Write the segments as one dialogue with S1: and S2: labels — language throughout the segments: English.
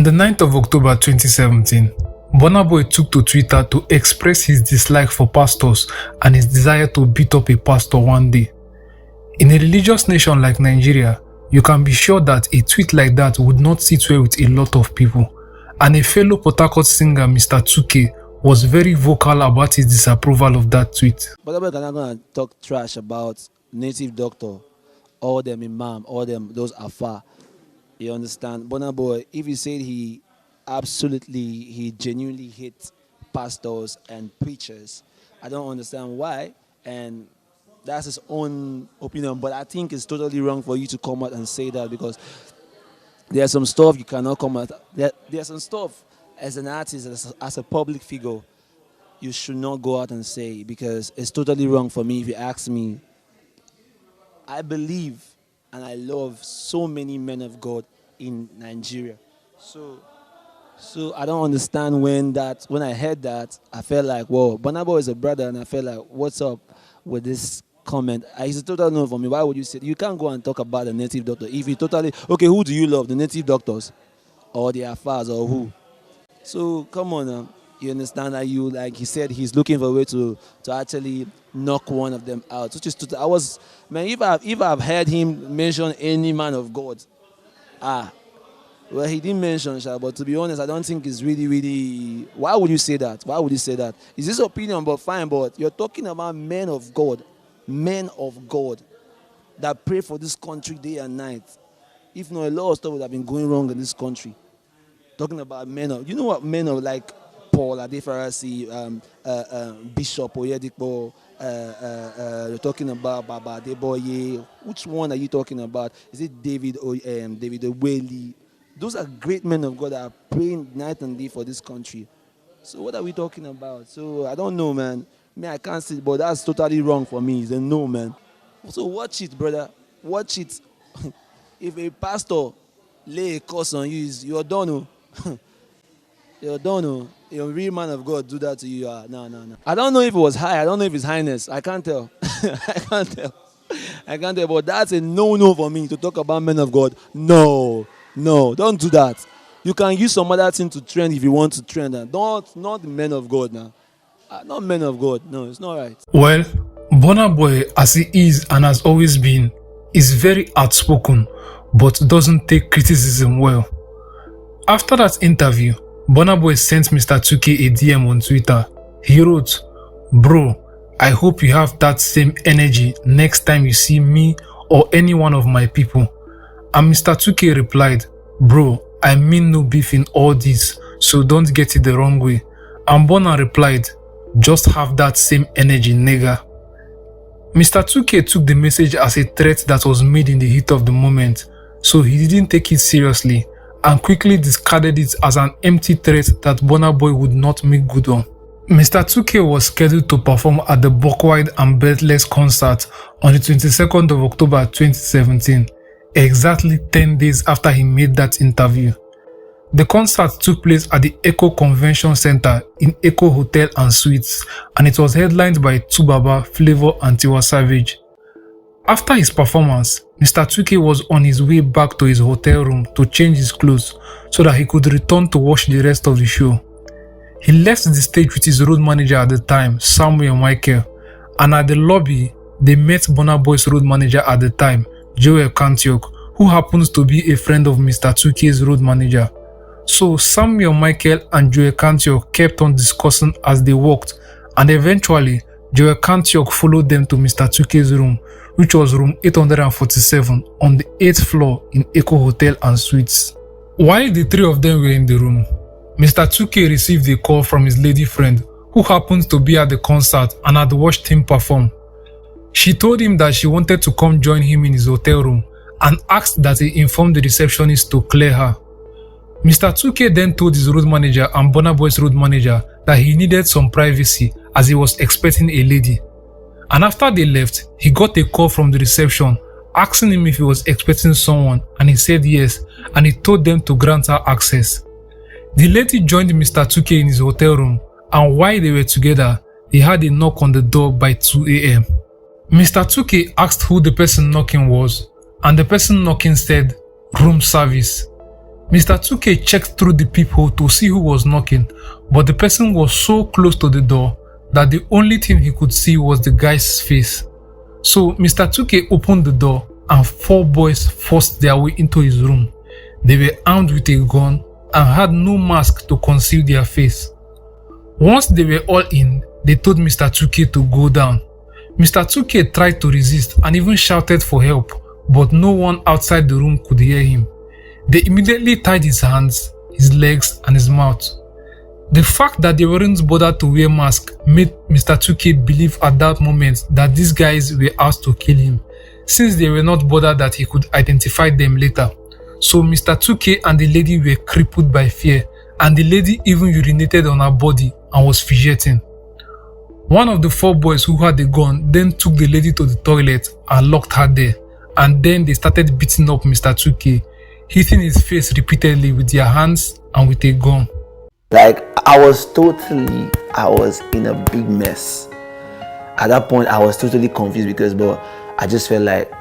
S1: On the 9th of October 2017, Burna Boy took to Twitter to express his dislike for pastors and his desire to beat up a pastor one day. In a religious nation like Nigeria, you can be sure that a tweet like that would not sit well with a lot of people, and a fellow Port Harcourt singer, Mr. 2K, was very vocal about his disapproval of that tweet.
S2: But I'm not going to talk trash about native doctor, all them imam, all them those afar. You understand? Burna Boy, if he said he genuinely hates pastors and preachers, I don't understand why, and that's his own opinion. But I think it's totally wrong for you to come out and say that, because there's some stuff you cannot come out. There's some stuff as an artist, as a public figure, you should not go out and say, because it's totally wrong for me. If you ask me, I believe and I love so many men of God in Nigeria. So I don't understand when I heard that, I felt like, whoa, Burna Boy is a brother, and I felt like, what's up with this comment? It's a total no for me. Why would you say you can't go and talk about the native doctor if you totally okay? Who do you love, the native doctors or the Afars or who? So come on now. You understand that like he said, he's looking for a way to actually knock one of them out. Which is if I've heard him mention any man of God, well, he didn't mention Sha, but to be honest, I don't think it's really. Why would you say that? Why would you say that? Is this opinion? But fine, but you're talking about men of God that pray for this country day and night. If not, a lot of stuff would have been going wrong in this country. Talking about men of, you know what, men of like Paul Adefarasi, Bishop Oyedipo, you're talking about Baba Adeboye. Which one are you talking about? Is it David Oweli? Those are great men of God that are praying night and day for this country. So what are we talking about? So I don't know, man. I can't see it, but that's totally wrong for me. It's a no, man. So watch it, brother. Watch it. If a pastor lay a curse on you, you're done. You're done. A real man of God do that to you. No. I don't know if it was high. I don't know if it's highness. I can't tell. I can't tell. But that's a no for me to talk about men of God. No, don't do that. You can use some other thing to trend if you want to trend. Not the men of God now. Not men of God. No, it's not right.
S1: Well, Burna Boy, as he is and has always been, is very outspoken, but doesn't take criticism well. After that interview, Burna Boy sent Mr. 2K a DM on Twitter. He wrote, "Bro, I hope you have that same energy next time you see me or any one of my people." And Mr. 2K replied, "Bro, I mean no beef in all this, so don't get it the wrong way." And Burna replied, "Just have that same energy, nigga." Mr. 2K took the message as a threat that was made in the heat of the moment, so he didn't take it seriously and quickly discarded it as an empty threat that Burna Boy would not make good on. Mr. 2K was scheduled to perform at the Buckwyld and Breathless concert on the 22nd of October 2017, exactly 10 days after he made that interview. The concert took place at the Eko Convention Center in Eko Hotel and Suites, and it was headlined by Tubaba, Flavor and Tiwa Savage. After his performance, Mr. 2K was on his way back to his hotel room to change his clothes so that he could return to watch the rest of the show. He left the stage with his road manager at the time, Samuel Michael, and at the lobby, they met Burna Boy's road manager at the time, Joel Kantiok, who happens to be a friend of Mr. 2K's road manager. So Samuel Michael and Joel Kantiok kept on discussing as they walked, and eventually Joel Kantiok followed them to Mr. 2K's room, which was room 847 on the 8th floor in Eko Hotel and Suites. While the three of them were in the room, Mr. 2K received a call from his lady friend who happened to be at the concert and had watched him perform. She told him that she wanted to come join him in his hotel room and asked that he inform the receptionist to clear her. Mr. 2K then told his road manager and Burna Boy's road manager that he needed some privacy as he was expecting a lady. And after they left, he got a call from the reception asking him if he was expecting someone, and he said yes, and he told them to grant her access. The lady joined Mr. 2K in his hotel room, and while they were together, they had a knock on the door by 2 a.m. Mr. 2K asked who the person knocking was, and the person knocking said, "Room service." Mr. 2K checked through the peephole to see who was knocking, but the person was so close to the door that the only thing he could see was the guy's face. So Mr. 2K opened the door and 4 boys forced their way into his room. They were armed with a gun and had no mask to conceal their face. Once they were all in, they told Mr. 2K to go down. Mr. 2K tried to resist and even shouted for help, but no one outside the room could hear him. They immediately tied his hands, his legs, and his mouth. The fact that they weren't bothered to wear masks made Mr. 2K believe at that moment that these guys were out to kill him, since they were not bothered that he could identify them later. So Mr. 2K and the lady were crippled by fear, and the lady even urinated on her body and was fidgeting. One of the 4 boys who had a gun then took the lady to the toilet and locked her there, and then they started beating up Mr. 2K, hitting his face repeatedly with their hands and with a gun.
S3: Like, I was in a big mess. At that point, I was totally confused because, but I just felt like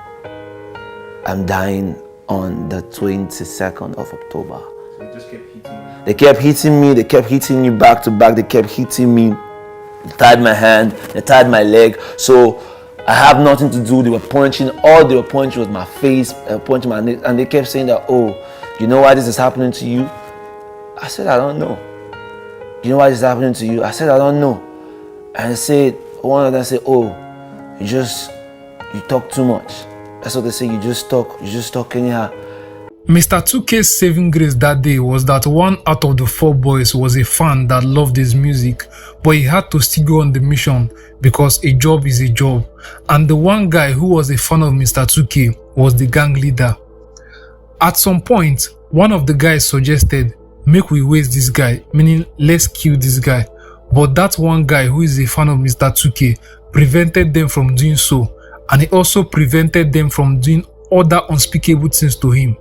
S3: I'm dying on the 22nd of October.
S2: So they just kept hitting you?
S3: They kept hitting me, they kept hitting me back to back, they kept hitting me. They tied my hand, they tied my leg. So I have nothing to do. They were punching, all they were punching was my face, punching my neck, and they kept saying that, oh, you know why this is happening to you? I said, I don't know. You know why this is happening to you? I said, I don't know. And one of them said, oh, you talk too much. That's what they say, you just talk anyhow.
S1: Mr. 2K's saving grace that day was that one out of the 4 boys was a fan that loved his music, but he had to still go on the mission because a job is a job. And the one guy who was a fan of Mr. 2K was the gang leader. At some point, one of the guys suggested, make we waste this guy, meaning let's kill this guy. But that one guy who is a fan of Mr. 2K prevented them from doing so, and he also prevented them from doing other unspeakable things to him.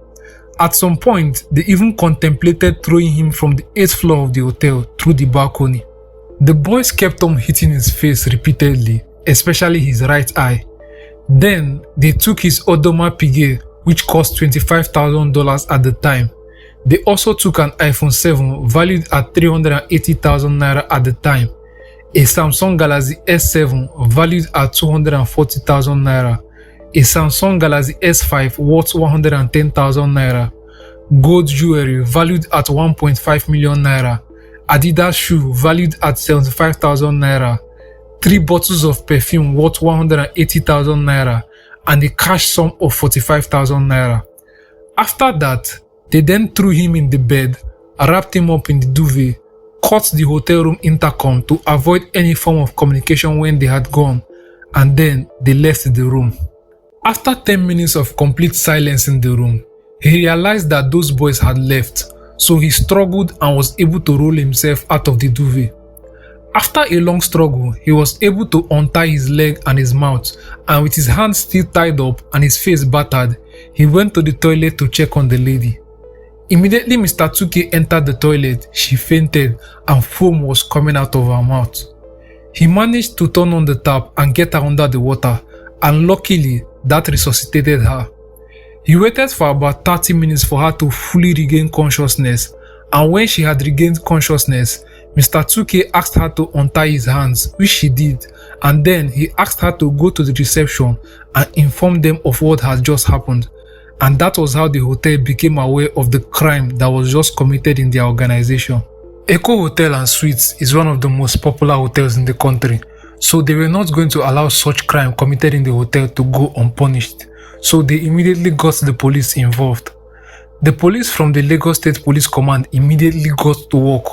S1: At some point, they even contemplated throwing him from the 8th floor of the hotel through the balcony. The boys kept on hitting his face repeatedly, especially his right eye. Then, they took his Audemars Piguet, which cost $25,000 at the time. They also took an iPhone 7 valued at 380,000 naira at the time, a Samsung Galaxy S7 valued at 240,000 naira, a Samsung Galaxy S5 worth 110,000 naira, gold jewelry valued at 1.5 million naira, Adidas shoe valued at 75,000 naira, 3 bottles of perfume worth 180,000 naira, and a cash sum of 45,000 naira. After that, they then threw him in the bed, wrapped him up in the duvet, cut the hotel room intercom to avoid any form of communication when they had gone, and then they left the room. After 10 minutes of complete silence in the room, he realized that those boys had left, so he struggled and was able to roll himself out of the duvet. After a long struggle, he was able to untie his leg and his mouth, and with his hands still tied up and his face battered, he went to the toilet to check on the lady. Immediately Mr. 2K entered the toilet, she fainted and foam was coming out of her mouth. He managed to turn on the tap and get her under the water, and luckily that resuscitated her. He waited for about 30 minutes for her to fully regain consciousness, and when she had regained consciousness, Mr. 2K asked her to untie his hands, which she did, and then he asked her to go to the reception and inform them of what had just happened. And that was how the hotel became aware of the crime that was just committed in their organization. Eko Hotel and Suites is one of the most popular hotels in the country, so they were not going to allow such crime committed in the hotel to go unpunished, so they immediately got the police involved. The police from the Lagos State Police Command immediately got to work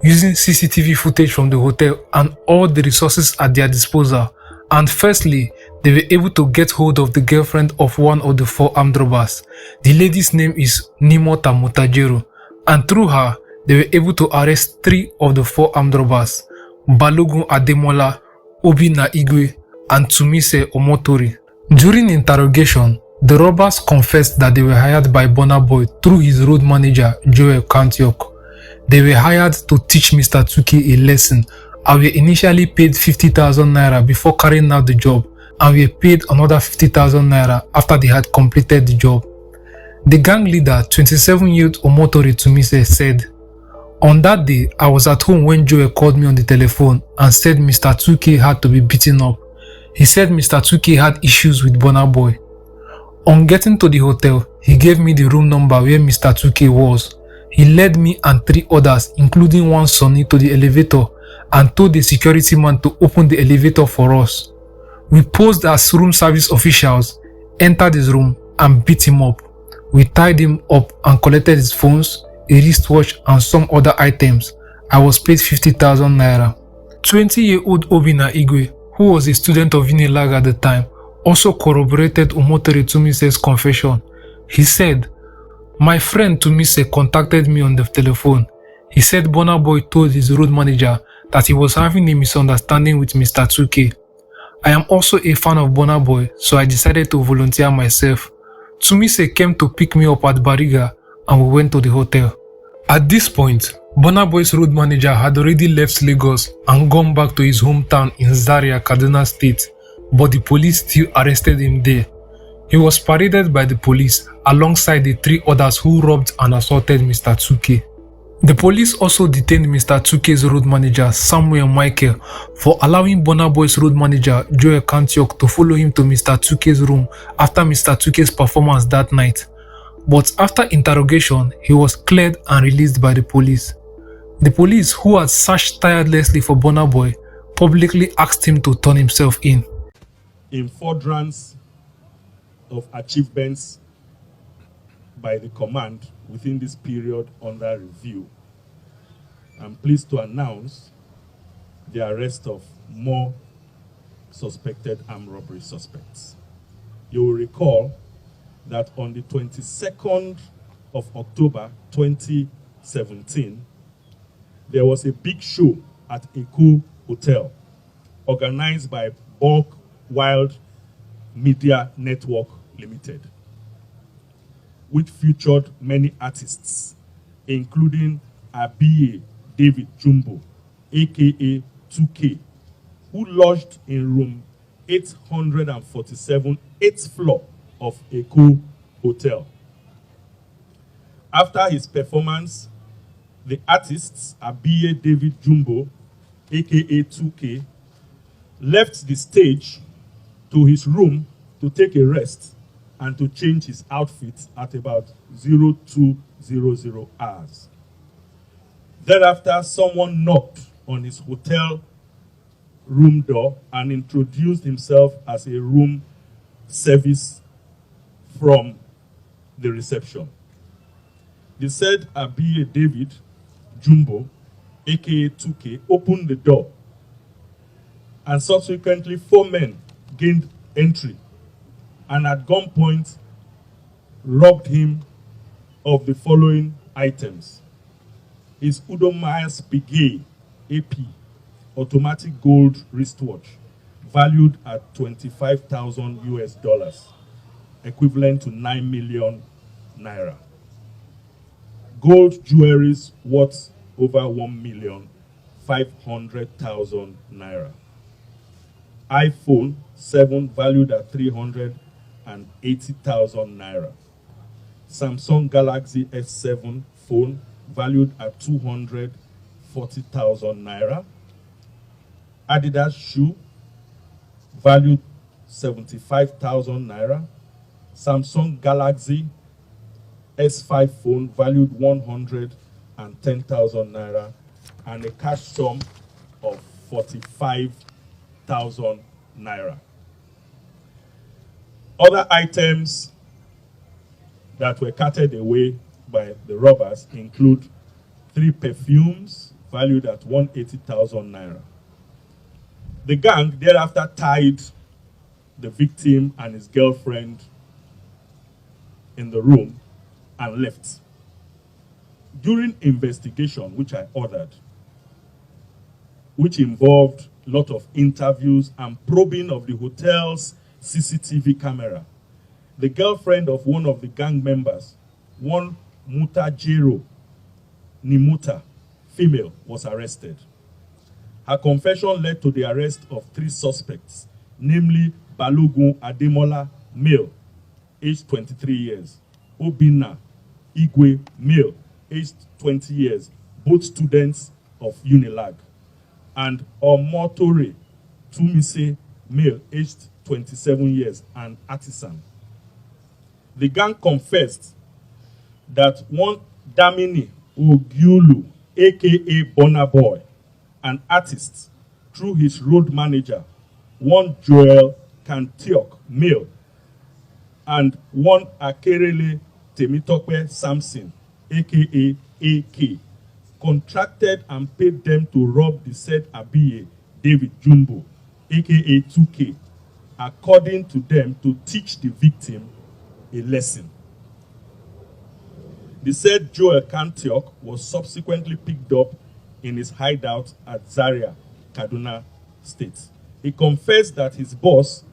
S1: using CCTV footage from the hotel and all the resources at their disposal, and firstly, they were able to get hold of the girlfriend of one of the 4 armed robbers. The lady's name is Nimota Mutajeru, and through her, they were able to arrest 3 of the 4 armed robbers, Balogun Ademola, Obina Igwe, and Tumise Omotori. During interrogation, the robbers confessed that they were hired by Burna Boy through his road manager, Joel Kantiok. They were hired to teach Mr. 2K a lesson and were initially paid 50,000 naira before carrying out the job, and were paid another 50,000 naira after they had completed the job. The gang leader, 27-year-old Omotori Tumise, said, "On that day, I was at home when Joe called me on the telephone and said Mr. 2K had to be beaten up. He said Mr. 2K had issues with Burna Boy. On getting to the hotel, he gave me the room number where Mr. 2K was. He led me and 3 others, including one Sonny, to the elevator and told the security man to open the elevator for us. We posed as room service officials, entered his room and beat him up. We tied him up and collected his phones, a wristwatch and some other items. I was paid 50,000 naira." 20-year-old Obina Igwe, who was a student of Unilag at the time, also corroborated Omotori Tumise's confession. He said, "My friend Tumise contacted me on the telephone. He said Burna Boy told his road manager that he was having a misunderstanding with Mr. 2K. I am also a fan of Burna Boy, so I decided to volunteer myself. Tumise came to pick me up at Bariga and we went to the hotel." At this point, Burna Boy's road manager had already left Lagos and gone back to his hometown in Zaria, Kaduna State, but the police still arrested him there. He was paraded by the police alongside the 3 others who robbed and assaulted Mr. 2K. The police also detained Mr. 2K's road manager Samuel Michael for allowing Burna Boy's road manager Joel Kantiok to follow him to Mr. 2K's room after Mr. 2K's performance that night. But after interrogation, he was cleared and released by the police. The police, who had searched tirelessly for Burna Boy, publicly asked him to turn himself in.
S4: In furtherance of achievements by the command within this period under review, I'm pleased to announce the arrest of more suspected armed robbery suspects. You will recall that on the 22nd of October 2017, there was a big show at Eko Hotel organized by Buckwyld Media Network Limited, which featured many artists, including Abiye David Jumbo, aka 2K, who lodged in room 847, 8th floor of Eko Hotel. After his performance, the artists Abiye David Jumbo, aka 2K, left the stage to his room to take a rest and to change his outfit at about 0200 hours. Thereafter, someone knocked on his hotel room door and introduced himself as a room service from the reception. The said Abiye David Jumbo, aka 2K, opened the door, and subsequently 4 men gained entry and at gunpoint robbed him of the following items: his Udo Myers Piguet AP automatic gold wristwatch valued at 25,000 US dollars, equivalent to 9 million naira. Gold jewelries worth over 1,500,000 naira. iPhone 7 valued at 380,000 naira. Samsung Galaxy S7 phone valued at 240,000 naira. Adidas shoe valued 75,000 naira. Samsung Galaxy S5 phone valued 110,000 naira, and a cash sum of 45,000 naira. Other items that were carted away by the robbers include 3 perfumes valued at 180,000 naira. The gang thereafter tied the victim and his girlfriend in the room and left. During investigation, which I ordered, which involved a lot of interviews and probing of the hotel's CCTV camera, the girlfriend of one of the gang members, one Mutajiro Nimuta, female, was arrested. Her confession led to the arrest of 3 suspects, namely Balogun Ademola, male, aged 23 years, Obinna Igwe, male, aged 20 years, both students of Unilag, and Omotore Tumise, male, aged 27 years, an artisan. The gang confessed that one Damini Ogiulu, aka Burna Boy, an artist, through his road manager, one Joel Kantiok, male, and one Akerele Temitope Samson, aka AK, contracted and paid them to rob the said Abiye David Jumbo, aka 2K, according to them, to teach the victim a lesson. The said Joel Kantiok was subsequently picked up in his hideout at Zaria, Kaduna State. He confessed that his boss,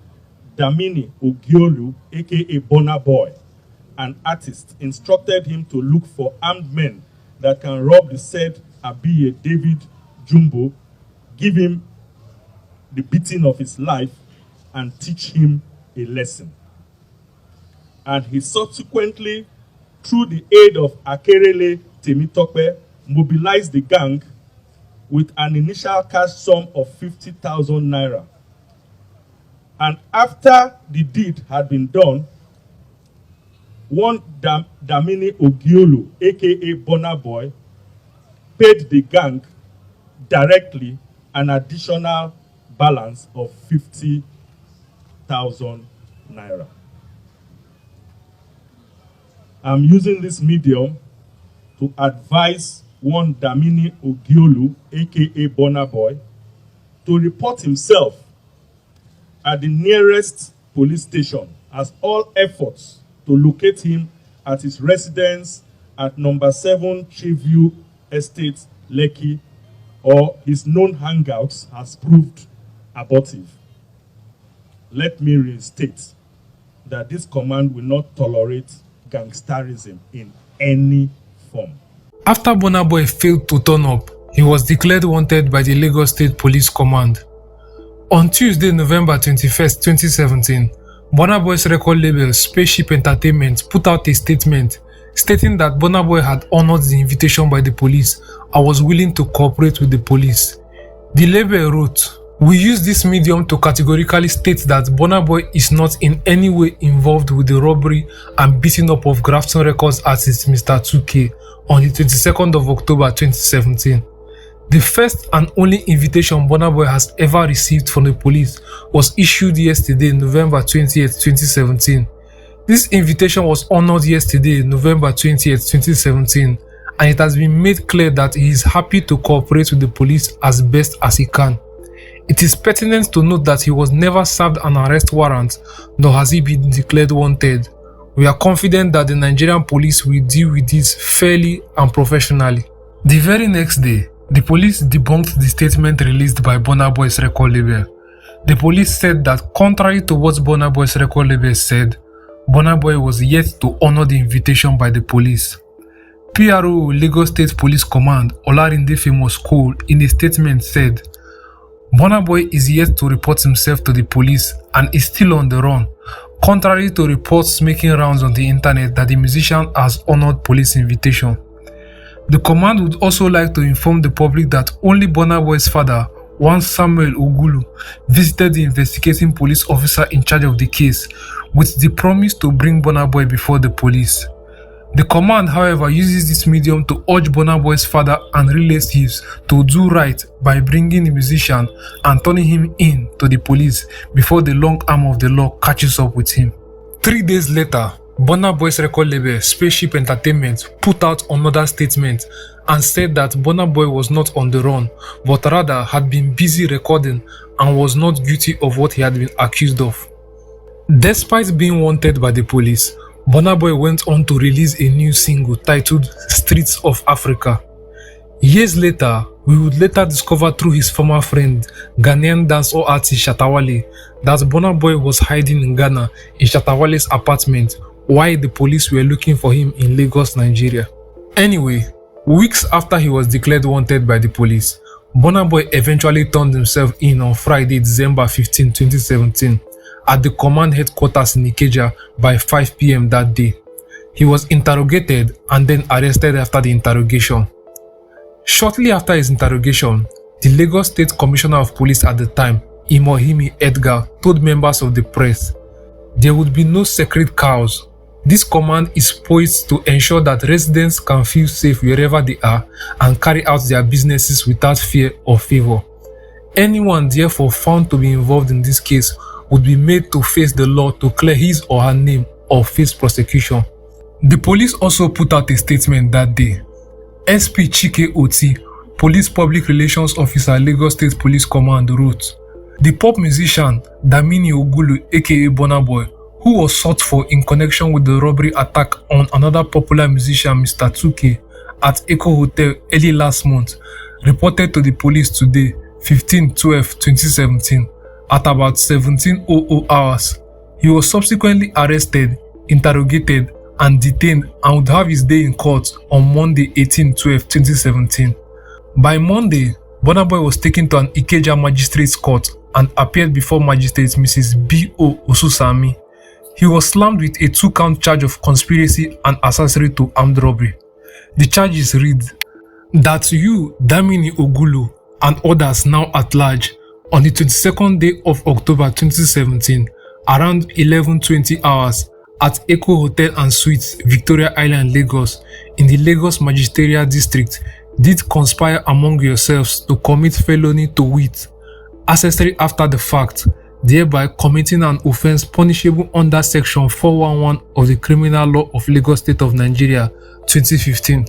S4: Damini Ogiolu, aka Burna Boy, an artist, instructed him to look for armed men that can rob the said Abiye David Jumbo, give him the beating of his life, and teach him a lesson. And he subsequently, through the aid of Akerele Temitope, mobilized the gang with an initial cash sum of 50,000 naira. And after the deed had been done, one Damini Ogiolu, aka Burna Boy, paid the gang directly an additional balance of 50,000 naira. I'm using this medium to advise one Damini Ogiolu, aka Burna Boy, to report himself at the nearest police station, as all efforts to locate him at his residence at number 7 Treeview Estate, Lekki, or his known hangouts has proved abortive. Let me restate that this command will not tolerate gangsterism in any form.
S1: After Burna Boy failed to turn up, he was declared wanted by the Lagos State Police Command. On Tuesday, November 21st, 2017, Burna Boy's record label Spaceship Entertainment put out a statement stating that Burna Boy had honored the invitation by the police and was willing to cooperate with the police. The label wrote, "We use this medium to categorically state that Burna Boy is not in any way involved with the robbery and beating up of Grafton Records artist Mr. 2K on the 22nd of October 2017. The first and only invitation Burna Boy has ever received from the police was issued yesterday, November 20th, 2017. This invitation was honored yesterday, November 20th, 2017, and it has been made clear that he is happy to cooperate with the police as best as he can. It is pertinent to note that he was never served an arrest warrant, nor has he been declared wanted. We are confident that the Nigerian police will deal with this fairly and professionally." The very next day, the police debunked the statement released by Burna Boy's record label. The police said that contrary to what Burna Boy's record label said, Burna Boy was yet to honor the invitation by the police. PRO Lagos State Police Command Olarinde Famous Cole in a statement said, "Burna Boy is yet to report himself to the police and is still on the run, contrary to reports making rounds on the internet that the musician has honored police invitation." The command would also like to inform the public that only Burna Boy's father, one Samuel Ogulu, visited the investigating police officer in charge of the case with the promise to bring Burna Boy before the police. The command, however, uses this medium to urge Burna Boy's father and relatives to do right by bringing the musician and turning him in to the police before the long arm of the law catches up with him. 3 days later, Burna Boy's record label Spaceship Entertainment put out another statement and said that Burna Boy was not on the run, but rather had been busy recording and was not guilty of what he had been accused of. Despite being wanted by the police, Burna Boy went on to release a new single titled Streets of Africa. Years later, we would later discover through his former friend, Ghanaian dancehall artist Shatta Wale, that Burna Boy was hiding in Ghana in Shatta Wale's apartment while the police were looking for him in Lagos, Nigeria. Anyway, weeks after he was declared wanted by the police, Burna Boy eventually turned himself in on Friday, December 15, 2017, at the command headquarters in Ikeja by 5 p.m. that day. He was interrogated and then arrested after the interrogation. Shortly after his interrogation, the Lagos State Commissioner of Police at the time, Imohimi Edgar, told members of the press, "There would be no sacred cows. This command is poised to ensure that residents can feel safe wherever they are and carry out their businesses without fear or favor. Anyone therefore found to be involved in this case would be made to face the law to clear his or her name or face prosecution." The police also put out a statement that day. SP Chike Oti, Police Public Relations Officer, Lagos State Police Command, wrote, "The pop musician Damini Ogulu aka Burna Boy, who was sought for in connection with the robbery attack on another popular musician Mr. 2K at Eko Hotel early last month, reported to the police today, 15/12/2017, at about 17:00 hours. He was subsequently arrested, interrogated, and detained and would have his day in court on Monday, 18/12/2017. By Monday, Burna Boy was taken to an Ikeja Magistrates Court and appeared before Magistrate Mrs. B.O. Osusami. He was slammed with a 2-count charge of conspiracy and accessory to armed robbery. The charges read, that you, Damini Ogulu, and others now at large, on the 22nd day of October 2017, around 11:20 hours, at Eko Hotel and Suites, Victoria Island, Lagos, in the Lagos Magisterial District, did conspire among yourselves to commit felony to wit, accessory after the fact, thereby committing an offence punishable under Section 411 of the Criminal Law of Lagos State of Nigeria, 2015.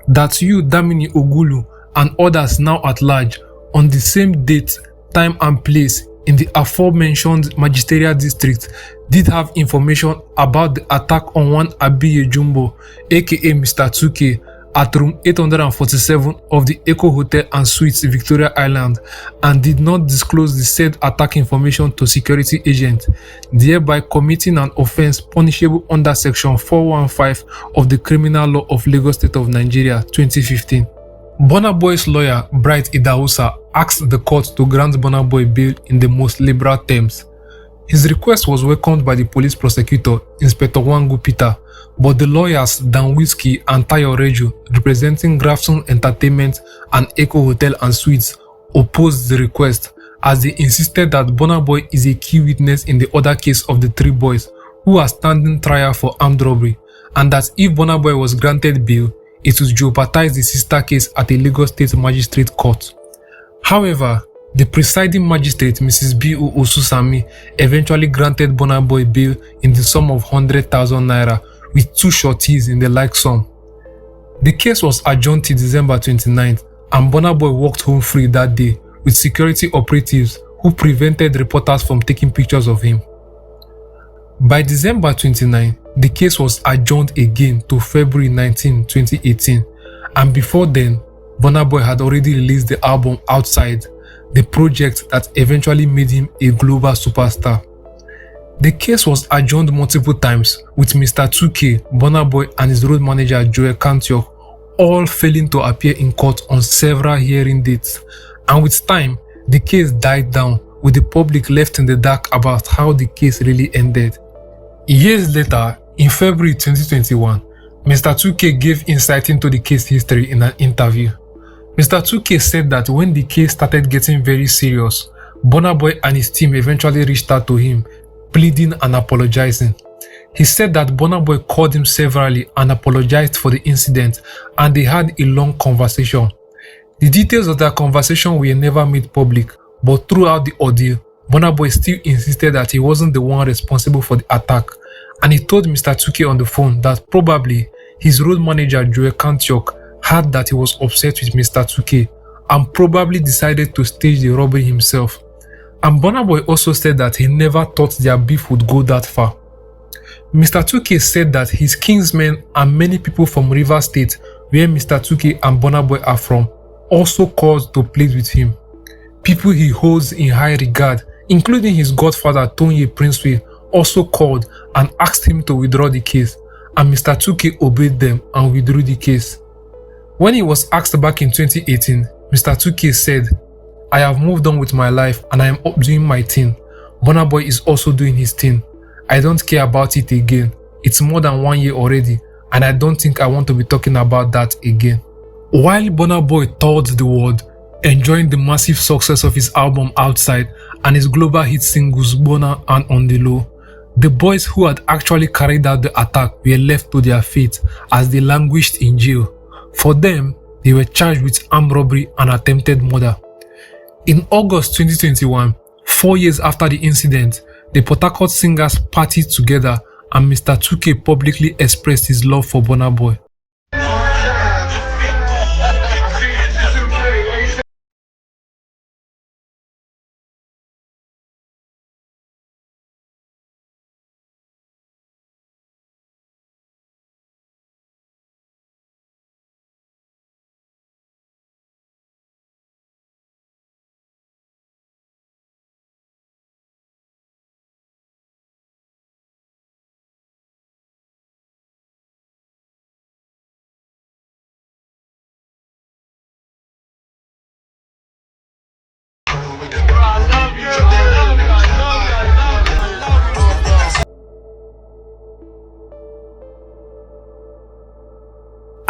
S1: That you, Damini Ogulu, and others now at large, on the same date, time and place, in the aforementioned magisterial district, did have information about the attack on one Abiye Jumbo, aka Mr. 2K, at room 847 of the Eko Hotel and Suites, Victoria Island, and did not disclose the said attack information to security agent, thereby committing an offence punishable under Section 415 of the Criminal Law of Lagos State of Nigeria, 2015. Burna Boy's lawyer, Bright Idahosa, asked the court to grant Burna Boy bail in the most liberal terms. His request was welcomed by the police prosecutor, Inspector Wangu Peter, but the lawyers Dan Whiskey and Tayo Reju, representing Grafton Entertainment and Eko Hotel and Suites, opposed the request as they insisted that Burna Boy is a key witness in the other case of the 3 boys who are standing trial for armed robbery, and that if Burna Boy was granted bail, it would jeopardize the sister case at a Lagos State Magistrate Court. However, the presiding magistrate, Mrs. B.O. Osusami, eventually granted Burna Boy bail in the sum of 100,000 naira with 2 shorties in the like sum. The case was adjourned till December 29th, and Burna Boy walked home free that day with security operatives who prevented reporters from taking pictures of him. By December 29, the case was adjourned again to February 19, 2018, and before then, Burna Boy had already released the album Outside, the project that eventually made him a global superstar. The case was adjourned multiple times, with Mr. 2K, Burna Boy, and his road manager Joel Kantiok all failing to appear in court on several hearing dates, and with time, the case died down, with the public left in the dark about how the case really ended. Years later, in February 2021, Mr. 2K gave insight into the case history in an interview. Mr. 2K said that when the case started getting very serious, Burna Boy and his team eventually reached out to him, pleading and apologizing. He said that Burna Boy called him severally and apologized for the incident, and they had a long conversation. The details of that conversation were never made public, but throughout the ordeal, Burna Boy still insisted that he wasn't the one responsible for the attack, and he told Mr. 2K on the phone that probably his road manager Joel Kantiok heard that he was upset with Mr. 2K and probably decided to stage the robbery himself. And Burna Boy also said that he never thought their beef would go that far. Mr. 2K said that his kinsmen and many people from Rivers State, where Mr. 2K and Burna Boy are from, also called to plead with him. People he holds in high regard, including his godfather Tonye Princeway, also called and asked him to withdraw the case, and Mr. 2K obeyed them and withdrew the case. When he was asked back in 2018, Mr. 2K said, "I have moved on with my life and I am up doing my thing. Burna Boy is also doing his thing. I don't care about it again. It's more than 1 year already, and I don't think I want to be talking about that again. While Burna Boy toured the world, enjoying the massive success of his album Outside and his global hit singles Burna and On The Low, the boys who had actually carried out the attack were left to their fate as they languished in jail. For them, they were charged with armed robbery and attempted murder. In August 2021, 4 years after the incident, the Port Harcourt singers partied together and Mr. 2K publicly expressed his love for Burna Boy.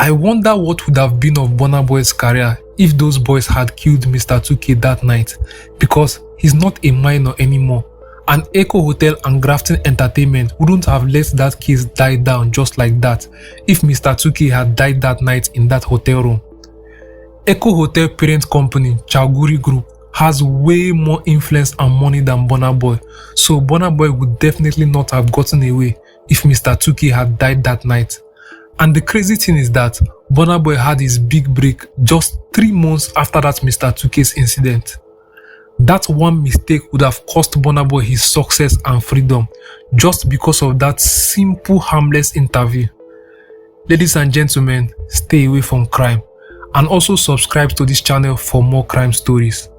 S1: I wonder what would have been of Burna Boy's career if those boys had killed Mr. 2K that night, because he's not a minor anymore, and Eko Hotel and Grafton Entertainment wouldn't have let that case die down just like that if Mr. 2K had died that night in that hotel room. Eko Hotel parent company Chaguri Group has way more influence and money than Burna Boy, so Burna Boy would definitely not have gotten away if Mr. 2K had died that night. And the crazy thing is that Burna Boy had his big break just 3 months after that Mr. 2K's incident. That one mistake would have cost Burna Boy his success and freedom just because of that simple harmless interview. Ladies and gentlemen, stay away from crime and also subscribe to this channel for more crime stories.